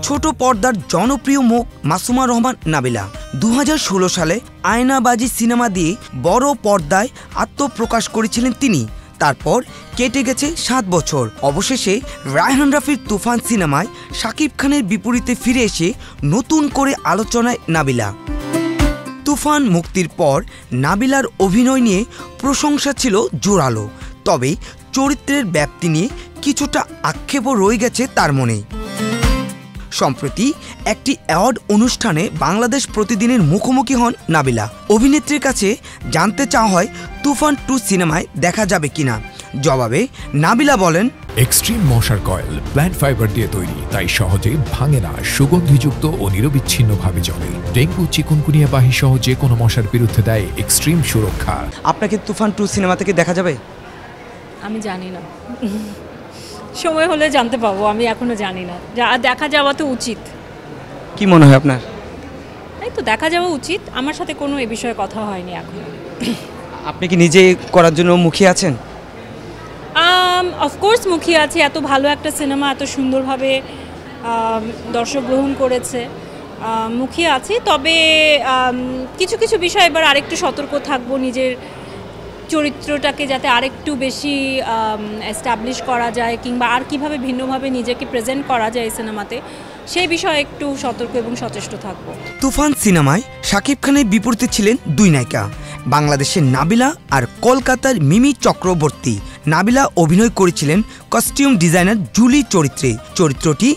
ছোট পর্দার জনপ্রিয় মুখ মাসুমা রহমান নাবিলা 2016 সালে আয়নাবাজি সিনেমা দিয়ে বড় পর্দায় আত্মপ্রকাশ করেছিলেন তিনি। তারপর কেটে গেছে 7 বছর। অবশেষে রায়হান রাফির তুফান সিনেমায় শাকিব খানের বিপরীতে ফিরে এসে নতুন করে আলোচনায় নাবিলা। তুফান মুক্তির পর নাবিলার অভিনয় নিয়ে প্রশংসা ছিল জোরালো, তবে চরিত্রের ব্যাপ্তি নিয়ে কিছুটা আক্ষেপও রয়ে গেছে তার মনে। সম্প্রতি একটি অ্যাওয়ার্ড অনুষ্ঠানে বাংলাদেশ প্রতিদিনের মুখোমুখি হন নাবিলা। অভিনেত্রীর কাছে জানতে চাওয়া হয় তুফান 2 সিনেমায় দেখা যাবে কিনা। জবাবে নাবিলা বলেন, এক্সট্রিম মশার কয়েল প্ল্যান্ট ফাইবার দিয়ে তৈরি, তাই সহজে ভাঙে না, সুগন্ধিযুক্ত ও নিরবিচ্ছিন্নভাবে জ্বলে। ডেঙ্গু, চিকুনগুনিয়া বাহি সহ যে কোনো মশার বিরুদ্ধে দেয় এক্সট্রিম সুরক্ষা। আপনাকে তুফান 2 সিনেমা থেকে দেখা যাবে? আমি জানি না, সময় হলে জানতে পাবো। আমি এখনো জানি না, দেখা যাওয়া তো উচিত। কি মনে হয় আপনার? এই তো দেখা যাওয়া উচিত। আমার সাথে কোনো এ বিষয়ে কথা হয়নি এখন। আপনি কি নিজে করার জন্য মুখিয়ে আছেন? অফকোর্স মুখিয়ে আছি। এত ভালো একটা সিনেমা এত সুন্দরভাবে দর্শক গ্রহণ করেছে, মুখিয়ে আছি। তবে কিছু কিছু বিষয় এবার আরেকটু সতর্ক থাকবো, নিজের চরিত্রটাকে যাতে আরেকটু বেশি এস্টাবলিশ করা যায়, কিংবা আর কিভাবে ভিন্নভাবে নিজেকে প্রেজেন্ট করা যায় এই সিনেমাতে, সেই বিষয়ে একটু সতর্ক এবং সচেষ্ট থাকবো। তুফান সিনেমায় শাকিব খানের বিপরীতে ছিলেন 2 নায়িকা, বাংলাদেশের নাবিলা আর কলকাতার মিমি চক্রবর্তী। নাবিলা অভিনয় করেছিলেন কস্টিউম ডিজাইনার জুলি চরিত্রে। চরিত্রটি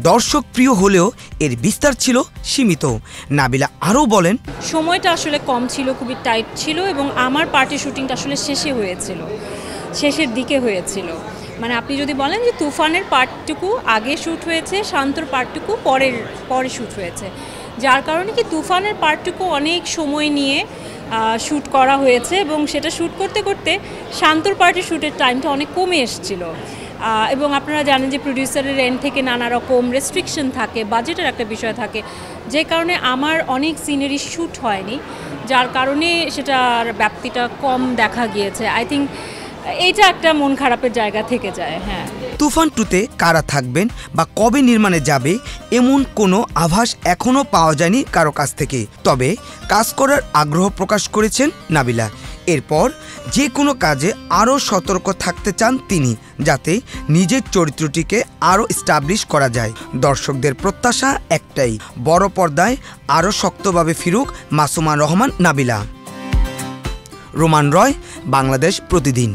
দর্শক প্রিয় হলেও এর বিস্তার ছিল সীমিত। নাবিলা আরও বলেন, সময়টা আসলে কম ছিল, খুবই টাইট ছিল, এবং আমার পার্টি শুটিংটা আসলে শেষের দিকে হয়েছিল। মানে আপনি যদি বলেন যে তুফানের পার্টটুকু আগে শ্যুট হয়েছে, শান্তর পার্টটুকু পরে শ্যুট হয়েছে, যার কারণে কি তুফানের পার্টটুকু অনেক সময় নিয়ে শ্যুট করা হয়েছে, এবং সেটা শ্যুট করতে করতে শান্তর পার্টির শ্যুটের টাইমটা অনেক কমে এসেছিল। এবং আপনারা জানেন যে প্রডিউসারের এন্ড থেকে নানা রকম রেস্ট্রিকশন থাকে, বাজেটের একটা বিষয় থাকে, যে কারণে আমার অনেক সিনারি শ্যুট হয়নি, যার কারণে সেটার ব্যাপ্তিটা কম দেখা গিয়েছে। আই থিঙ্ক এইটা একটা মন খারাপের জায়গা থেকে যায়। হ্যাঁ, তুফান 2তে কারা থাকবেন বা কবে নির্মাণে যাবে এমন কোনো আভাস এখনও পাওয়া যায়নি কারো কাছ থেকে। তবে কাজ করার আগ্রহ প্রকাশ করেছেন নাবিলা। এরপর যে কোনো কাজে আরও সতর্ক থাকতে চান তিনি, যাতে নিজের চরিত্রটিকে আরও এস্টাবলিশ করা যায়। দর্শকদের প্রত্যাশা একটাই, বড় পর্দায় আরও শক্তভাবে ফিরুক মাসুমা রহমান নাবিলা। রোমান রয়, বাংলাদেশ প্রতিদিন।